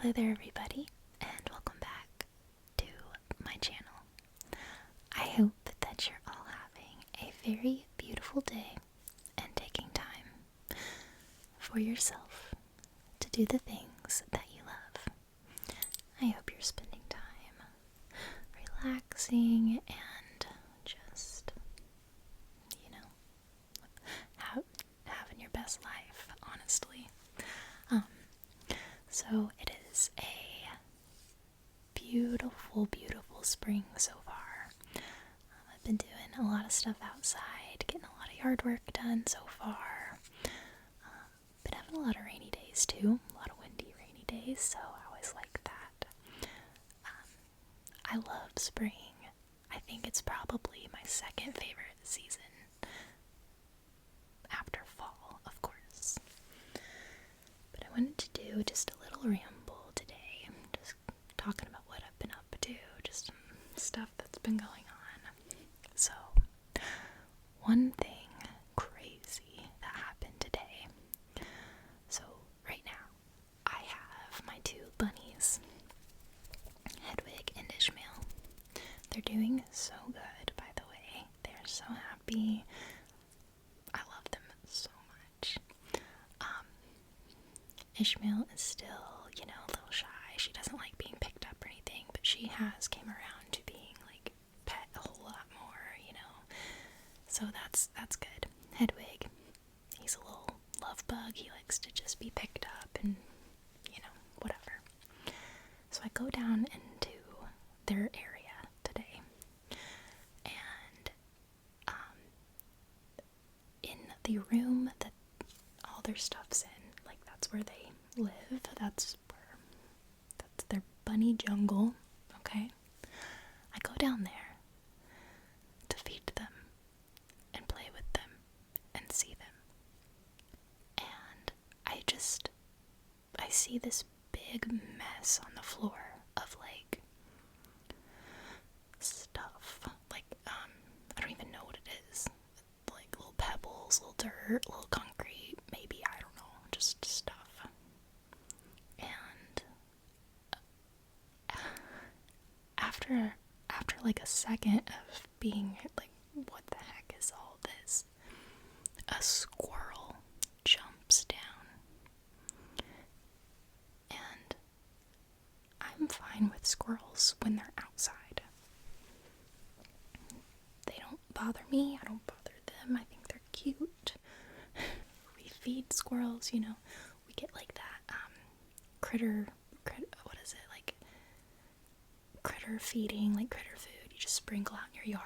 Hello there everybody, and welcome back to my channel. I hope that you're all having a very beautiful day and taking time for yourself to do the things that you love. I hope you're spending time relaxing and just, having your best life, honestly. So it is a beautiful, beautiful spring so far. I've been doing a lot of stuff outside, getting a lot of yard work done so far. Been having a lot of rainy days too, a lot of windy, rainy days, so I always like that. I love spring. I think it's probably my second favorite season, after fall, of course. But I wanted to do just a little ramble today, just talking about what I've been up to, just some stuff that's been going on. So, one thing crazy that happened today. So, right now, I have my two bunnies, Hedwig and Ishmael. They're doing so good, by the way. They're so happy. I love them so much. Ishmael is still, a little shy. She doesn't like being picked up or anything, but she has came around to being, pet a whole lot more, So that's good. Hedwig, he's a little love bug. He likes to just be picked up and, whatever. So I go down into their area today, and, in the room that all their stuff's in, that's where they live, that's their bunny jungle, okay? I go down there to feed them and play with them and see them. And I see this big mess on the floor of stuff. I don't even know what it is. Little pebbles, little dirt, little concrete, maybe, I don't know, just stuff. And after a second of being what the heck is all this? A squirrel jumps down. And I'm fine with squirrels when they're outside. They don't bother me, I don't bother them, I think they're cute. We feed squirrels, we get that, critter, what is it, critter feeding, critter food. You just sprinkle out in your yard,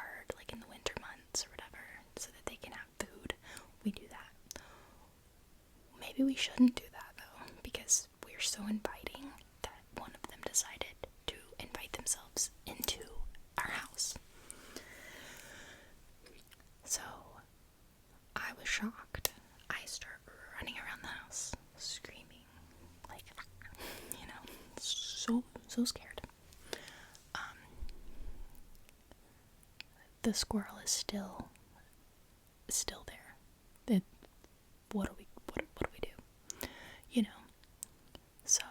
in the winter months or whatever, so that they can have food. We do that. Maybe we shouldn't do that, though, because we're so inviting that one of them decided to invite themselves into our house. So, I was shocked. I start running around the house, screaming, so scared. The squirrel is still there. What do we do? So,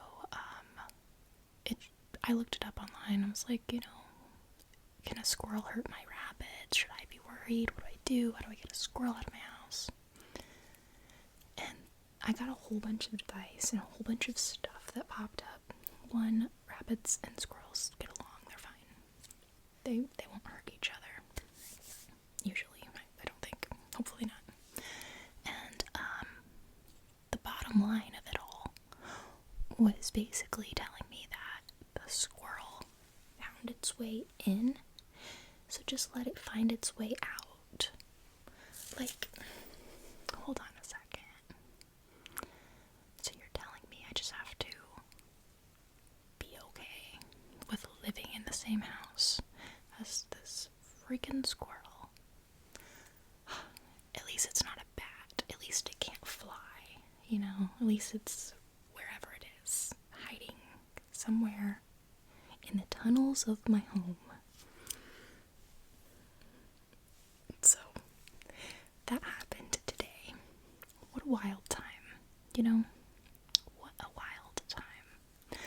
I looked it up online. I was like, can a squirrel hurt my rabbits? Should I be worried? What do I do? How do I get a squirrel out of my house? And I got a whole bunch of advice and a whole bunch of stuff that popped up. One, rabbits and squirrels get along. They're fine. They won't hurt each other. Usually, I don't think. Hopefully not. And, the bottom line of it all was basically telling me that the squirrel found its way in, so just let it find its way out. Hold on a second. So you're telling me I just have to be okay with living in the same house as this freaking squirrel? At least it's not a bat. At least it can't fly, At least it's wherever it is, hiding somewhere in the tunnels of my home. So, that happened today. What a wild time, What a wild time.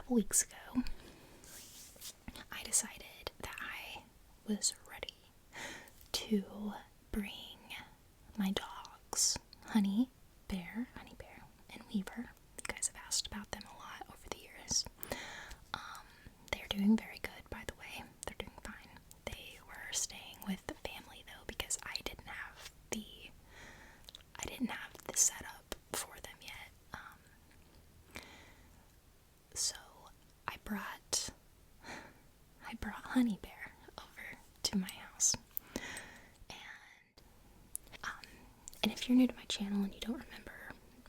couple weeks ago, I decided that I was ready to bring my dogs, Honey Bear, and Weaver. You guys have asked about them a lot over the years. They're doing very good, by the way. They're doing fine. They were staying with the family though, because I didn't have the setup for them yet. So I brought Honey Bear over to my house. And if you're new to my channel and you don't remember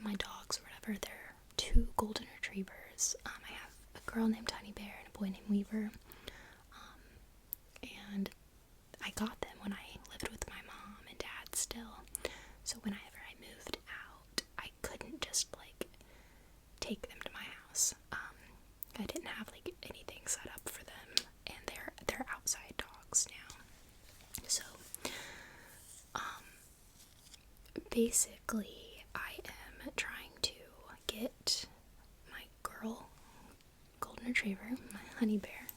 my dogs or whatever, they're two golden retrievers. I have a girl named Honey Bear and a boy named Weaver. And I got them when I lived with my mom and dad still. So whenever I moved out, I couldn't just take them to my house. I didn't have anything set up for them, and they're outside dogs now. So basically I am trying to get my girl golden retriever, my Honey Bear,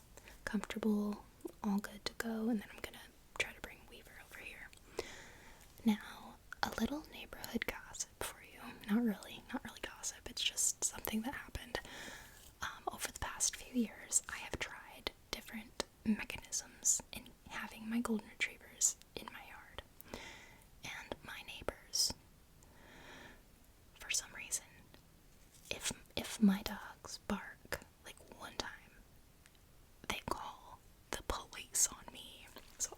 comfortable, all good to go, and then I'm gonna try to bring Weaver over here. Now, a little neighborhood gossip for you. Not really gossip, it's just something that happened. Over the past few years, I have tried different mechanisms in having my golden retrievers in my yard. And my neighbors, for some reason, if my dogs bark one time, they call the police on me. So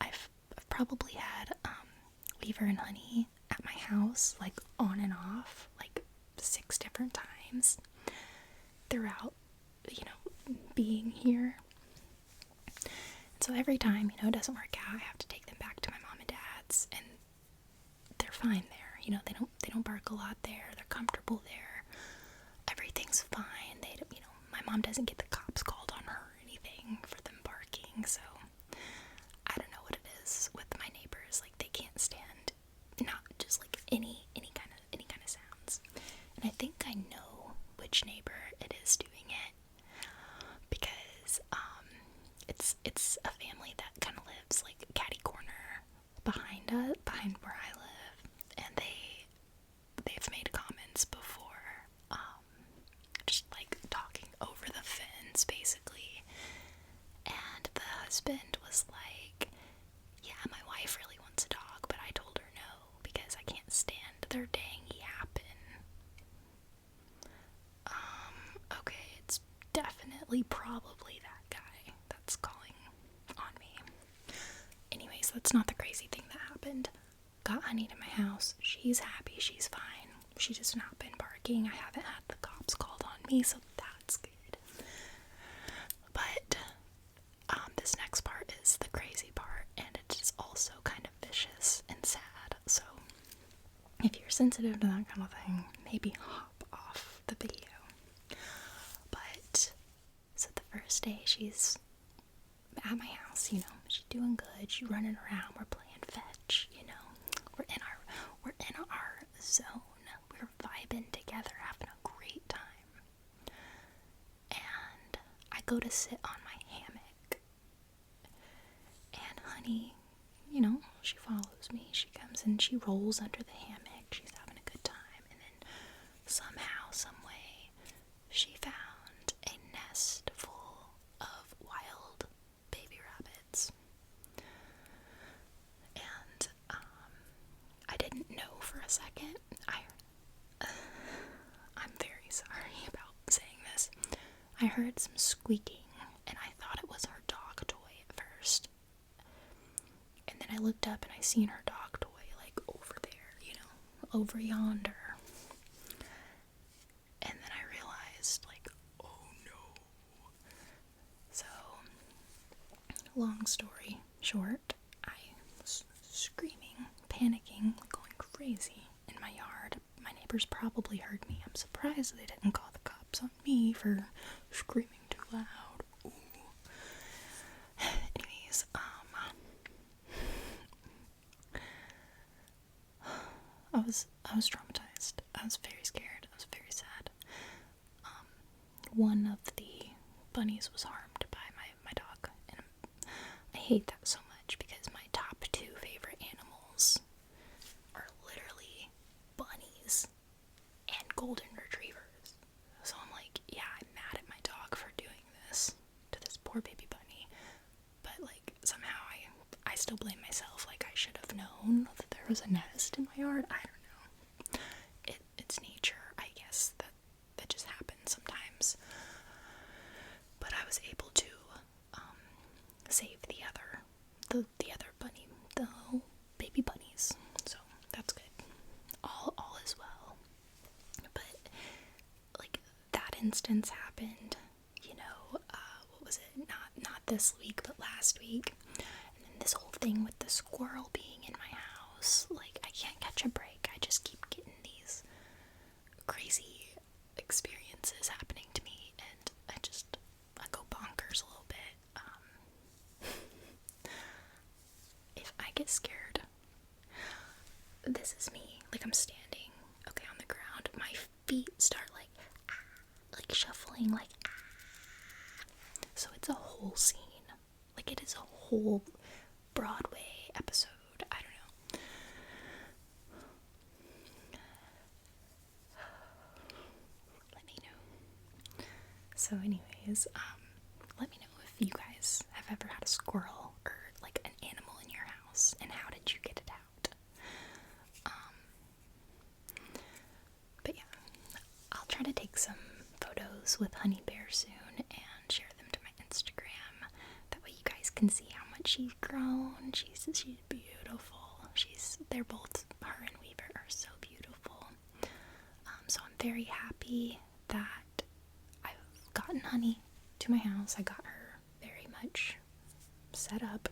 I've probably had Weaver and Honey at my house on and off 6 different times throughout being here. So every time it doesn't work out, I have to take them back to my mom and dad's, and they're fine there. They don't bark a lot there. They're comfortable there. Everything's fine. They don't, my mom doesn't get the cops called on her or anything for them barking. So I don't know what it is with my neighbors. They can't stand not just any kind of sounds. And I think I know which neighbor it is doing it, because it's a family that kind of lives catty corner behind where I live, and they've made comments before, just talking over the fence basically. And the husband was like, yeah, my wife really wants a dog, but I told her no because I can't stand their dang yapping. Okay, it's definitely probably that guy that's calling on me. Anyways, that's not the crazy thing that happened. Got Honey to my house. She's happy, she's fine. She's just not been barking. I haven't had the cops called on me, so that's good. But this next part is the crazy part, and it's also kind of vicious and sad. So if you're sensitive to that kind of thing, maybe hop off the video. But so the first day she's at my house, she's doing good, she's running around, we're playing fetch, we're in our zone, we're vibing together, having a great time. And I go to sit on my hammock, and Honey, she follows me, she comes and she rolls under the hammock, she's having a good time, and then somehow, someway, she found a nest full of wild baby rabbits. And I didn't know for a second. I'm very sorry about saying this. I heard some squeaking, and I thought it was her dog toy at first. And then I looked up and I seen her dog toy over there, over yonder. And then I realized oh no. So, long story short, I was screaming, panicking, going crazy in my yard. My neighbors probably heard me. I'm surprised they didn't call the cops on me for screaming too loud. Ooh. Anyways, I was traumatized. I was very scared. I was very sad. one of the bunnies was harmed by my dog. And I hate that so much because my top two favorite animals are literally bunnies and golden retrievers. So I'm like, yeah, I'm mad at my dog for doing this to this poor baby bunny. But like somehow I still blame myself. Like I should have known that there was a nest in my yard. I don't know. It's nature, I guess. That just happens sometimes. But I was able to save the other bunny, the baby bunnies. So that's good. All is well. But like that instance happened, what was it? Not this week, but last week. And then this whole thing with the squirrel being in my house, like I can't catch a break. I just keep getting these crazy experiences happening to me, and I go bonkers a little bit. If I get scared, this is me. Like I'm standing, okay, on the ground. My feet start like shuffling, like. So it's a whole scene. Like it is a whole Broadway episode. I don't know. Let me know. So anyways, let me know if you guys have ever had a squirrel or like an animal in your house, and how did you get it out? But yeah, I'll try to take some photos with Honey Bear soon and share them to my Instagram. That way you guys can see how much she's grown. She's beautiful. They're both, her and Weaver are so beautiful. So I'm very happy that I've gotten Honey to my house. I got her very much set up.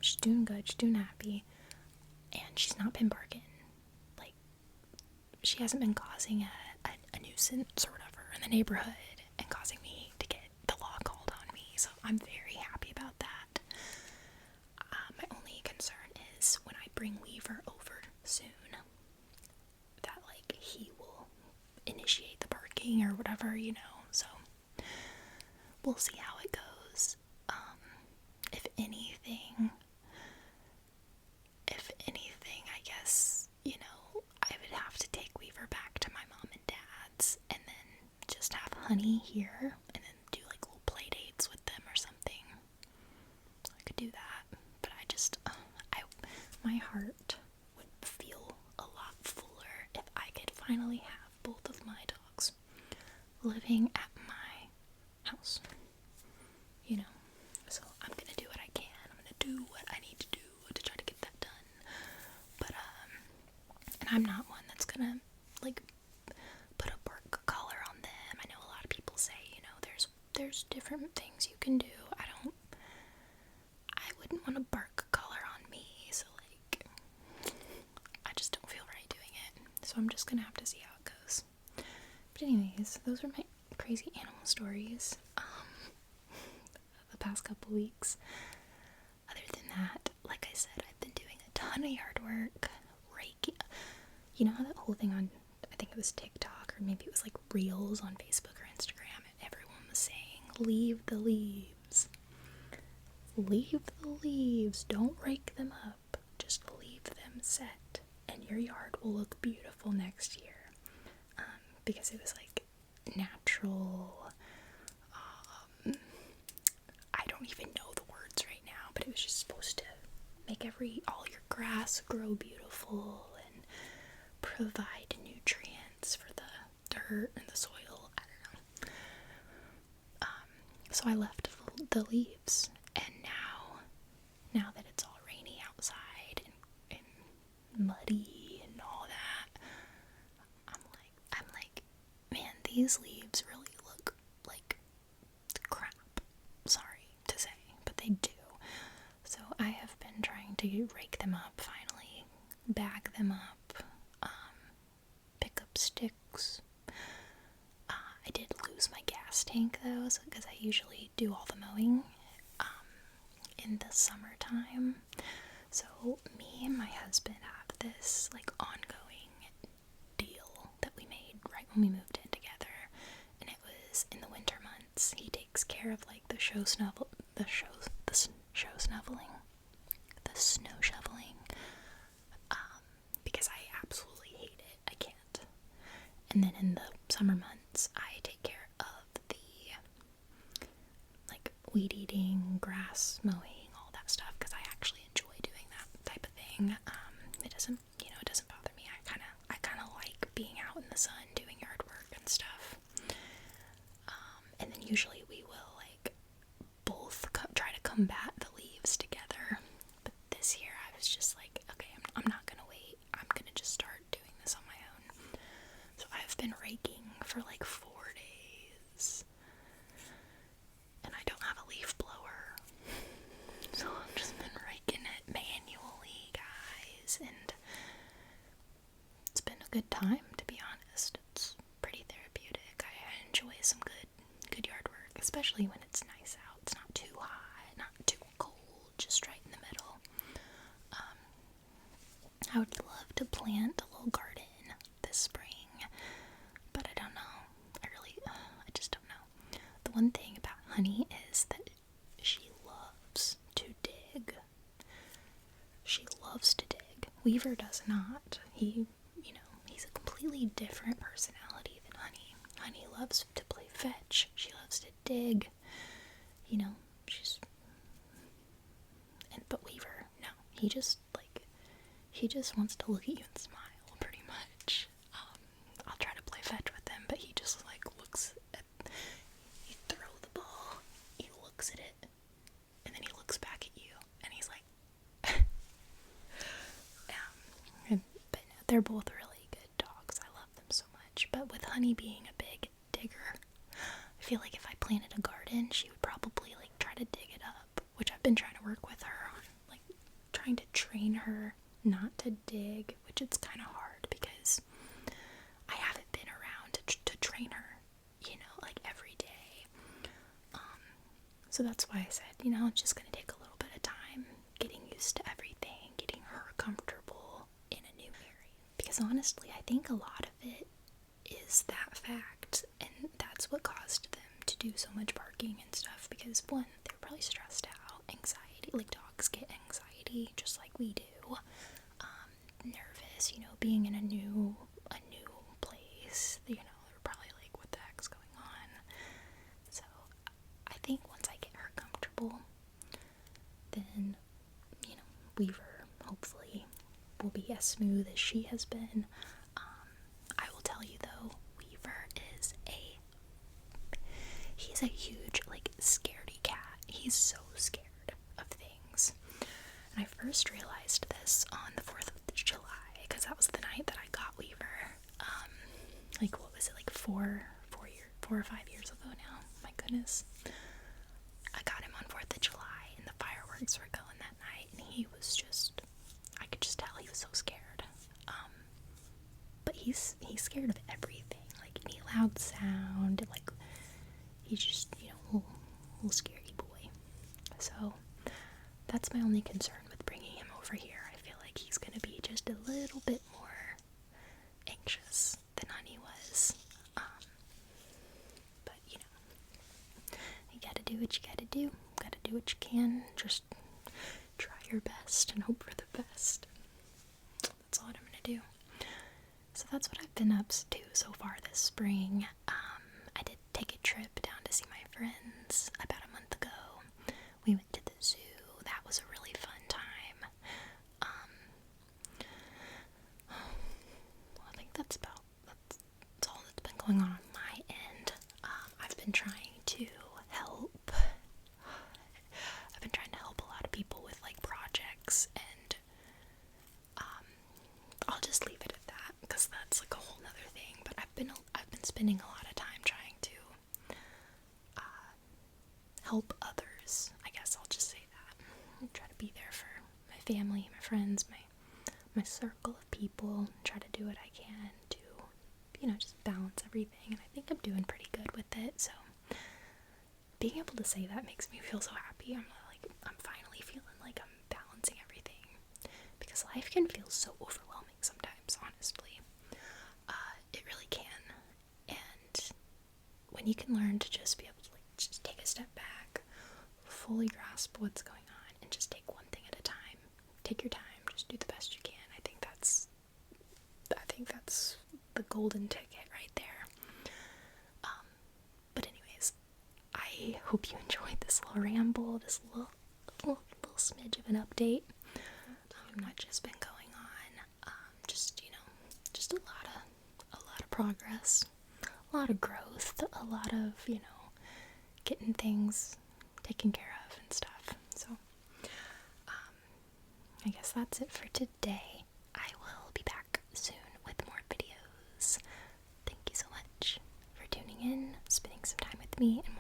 She's doing good. She's doing happy. And she's not been barking. Like, she hasn't been causing a nuisance or whatever in the neighborhood and causing me to get the law called on me. So I'm very happy about that. My only concern is when I bring Weaver over soon, that like he will initiate the barking or whatever, so we'll see how it goes. If anything, I guess, I would have to take Weaver back to my mom and dad's and then just have Honey here and then do like little play dates with them or something. I could do that, but my heart would feel a lot fuller if I could finally have both of my dogs living at my house. So I'm gonna do what I can. I'm gonna do what I need to do to try to get that done. But and I'm not one that's gonna like put a bark collar on them. I know a lot of people say, there's different things you can do. I wouldn't want a bark collar on me, so like I just don't feel right doing it. So I'm just gonna have to see how it goes. But anyways, those are my crazy animal stories. The past couple weeks. Other than that, like I said, I've been doing a ton of yard work, raking. You know how that whole thing on, I think it was TikTok, or maybe it was like Reels on Facebook or Instagram, and everyone was saying, leave the leaves. Leave the leaves. Don't rake them up. Just leave them set, and your yard will look beautiful next year. Because it was like natural. I don't even know the words right now, but it was just supposed to make all your grass grow beautiful and provide nutrients for the dirt and the soil. I don't know. So I left the leaves, and now that it's all rainy outside and muddy and all that, I'm like, man, these leaves really look like crap. Sorry to say, but they do. So I have been trying to rake them up finally, bag them up, pick up sticks. I did lose my gas tank though, because I usually do all the mowing in the summertime. So me and my husband have this like ongoing deal that we made right when we moved in together, and it takes care of like the snow shoveling, because I absolutely hate it. I can't. And then in the summer months, I take care of the like weed eating, grass mowing, all that stuff, because I actually enjoy doing that type of thing. It doesn't, it doesn't bother me. I kind of like being out in the sun doing yard work and stuff. And then usually we will like both try to combat the leaves together. But this year I was just like, okay, I'm not gonna wait. I'm gonna just start doing this on my own. So I've been raking for like 4 days. And I don't have a leaf blower. So I've just been raking it manually, guys. And it's been a good time, to be honest. It's pretty therapeutic. I enjoy some good yard work, especially when it's nice out. It's not too hot, not too cold, just right in the middle. I would love to plant a little garden this spring, but I don't know. I just don't know. The one thing about Honey is that she loves to dig. She loves to dig. Weaver does not. He's a completely different personality than Honey. Honey loves to play fetch. She loves to dig. But Weaver, no. He just wants to look at you and smile, pretty much. I'll try to play fetch with him, but he just like looks at, you throw the ball, he looks at it, and then he looks back at you, and he's like, but no, they're both really good dogs. I love them so much. But with Honey being a big digger, I feel like if I planted a garden, she would probably like try to dig it up, which I've been trying to work with her on, like trying to train her not to dig, which it's kind of hard because I haven't been around to train her, like every day. So that's why I said, it's just going to take a little bit of time getting used to everything, getting her comfortable in a new area. Because honestly, I think a lot of it is that fact, and that's what caused them to do so much barking and stuff, because one, they were probably stressed out, anxiety, like dogs get anxiety just like we do. Nervous, being in a new place, they're probably like, what the heck's going on? So I think once I get her comfortable, then, Weaver hopefully will be as smooth as she has been. I will tell you though, Weaver he's a huge, like, scaredy cat. He's so scared of things. And I first realized this on the 4th of July, because that was the night that I got Weaver. Like, what was it, like 4 or 5 years ago now? My goodness. I got him on 4th of July, and the fireworks were going that night, and he was just, I could just tell he was so scared. But he's scared of everything, like any loud sound, like, he's just, little scary boy. So that's my only concern with bringing him over here. I feel like he's gonna be just a little bit more anxious than Honey was. But you gotta do what you gotta do. Gotta do what you can. Just try your best and hope for the best. That's all I'm gonna do. So that's what I've been up to so far this spring. I did take a trip down to see my friends about a month ago. We went to the zoo. That was a really fun time. I think that's all that's been going on my end. I've been trying to help. A lot of people with like projects, and I'll just leave it at that because that's like a whole nother thing. But I've been spending a lot of time trying to help others. I guess I'll just say that. I try to be there for my family, my friends, my circle of people. Try to do what I can to, just balance everything. And I think I'm doing pretty good with it. So being able to say that makes me feel so happy. I'm finally feeling like I'm balancing everything, because life can feel so overwhelming sometimes, honestly. It really can. And when you can learn to just be able to just take a step fully grasp what's going on and just take one thing at a time. Take your time, just do the best you can. I think that's the golden ticket right there. But anyways, I hope you enjoyed this little ramble, this little smidge of an update. Not just been going on, just just a lot of progress, a lot of growth, a lot of getting things taken care of and stuff. So I guess that's it for today. I will be back soon with more videos. Thank you so much for tuning in, spending some time with me, and